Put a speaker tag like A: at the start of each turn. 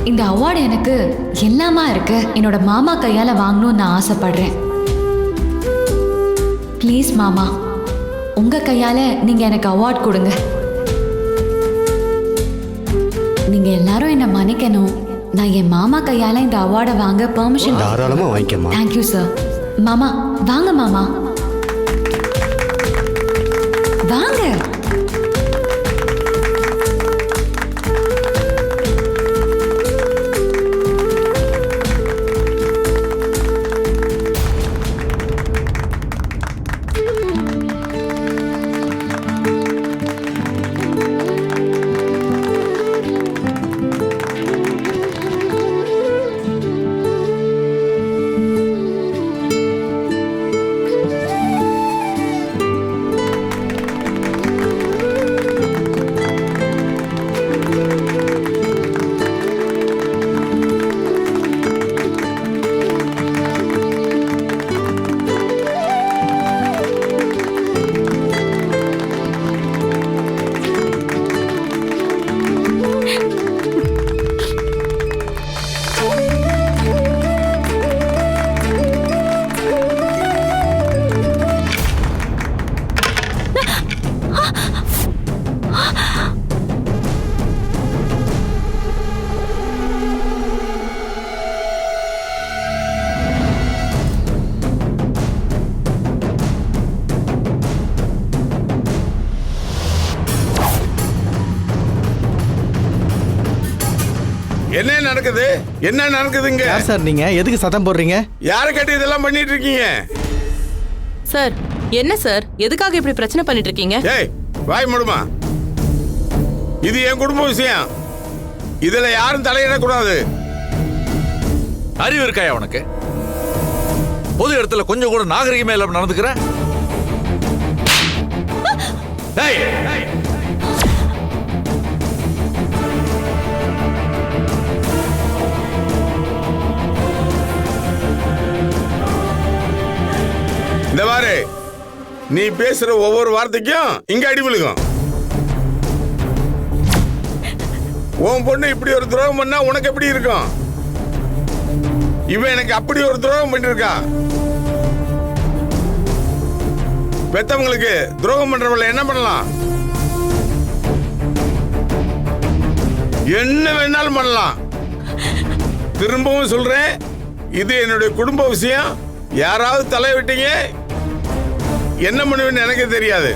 A: இந்த அவார்டு எனக்கு எல்லாமா இருக்கு. என்னோட மாமா கையால வாங்கணும்னு நான் ஆசைப்படுறேன். ப்ளீஸ் மாமா, உங்க கையால நீங்க எனக்கு அவார்ட் கொடுங்க. நீங்க எல்லாரும் என்ன மன்னிக்கணும். நான் என் மாமா கையால இந்த அவார்டை வாங்க பெர்மிஷன்.
B: தாராளமா வாங்கிக்கமா.
A: Thank you sir. மாமா வாங்க மாமா வாங்க.
C: என்ன நடக்குது? என்ன நடக்குதுங்க?
B: யார் சார் நீங்க? எதுக்கு சத்தம் போடுறீங்க?
C: யாரை கட்டி இதெல்லாம் பண்ணிட்டு இருக்கீங்க?
D: சார் என்ன சார், எதுக்காக இப்படி பிரச்சனை பண்ணிட்டு இருக்கீங்க?
C: ஏய் வாய் மூடுமா. இது என் குடும்ப விஷயம். இதுல யாரும் தலையிடக்கூடாது.
E: அறிவு இருக்காயா உனக்கு? பொது இடத்துல கொஞ்சம் கூட நாகரிகமே இல்லாம நடந்துக்கிற.
C: இந்த மாதிரி நீ பேசுற ஒவ்வொரு வார்த்தைக்கும் இங்க அடி விழுகும். உன் பொண்ணு இப்படி ஒரு துரோகம் பண்ணா உனக்கு எப்படி இருக்கும்? இவன் எனக்கு அப்படி ஒரு துரோகம் பண்ணிருக்கா. பெத்தவங்களுக்கு துரோகம் பண்றவள என்ன பண்ணலாம்? என்ன வேணாலும் பண்ணலாம். திரும்பவும் சொல்றேன், இது என்னுடைய குடும்ப விஷயம். யாராவது தலை விட்டீங்க என்ன பண்ணுவேன்னு எனக்கு தெரியாது.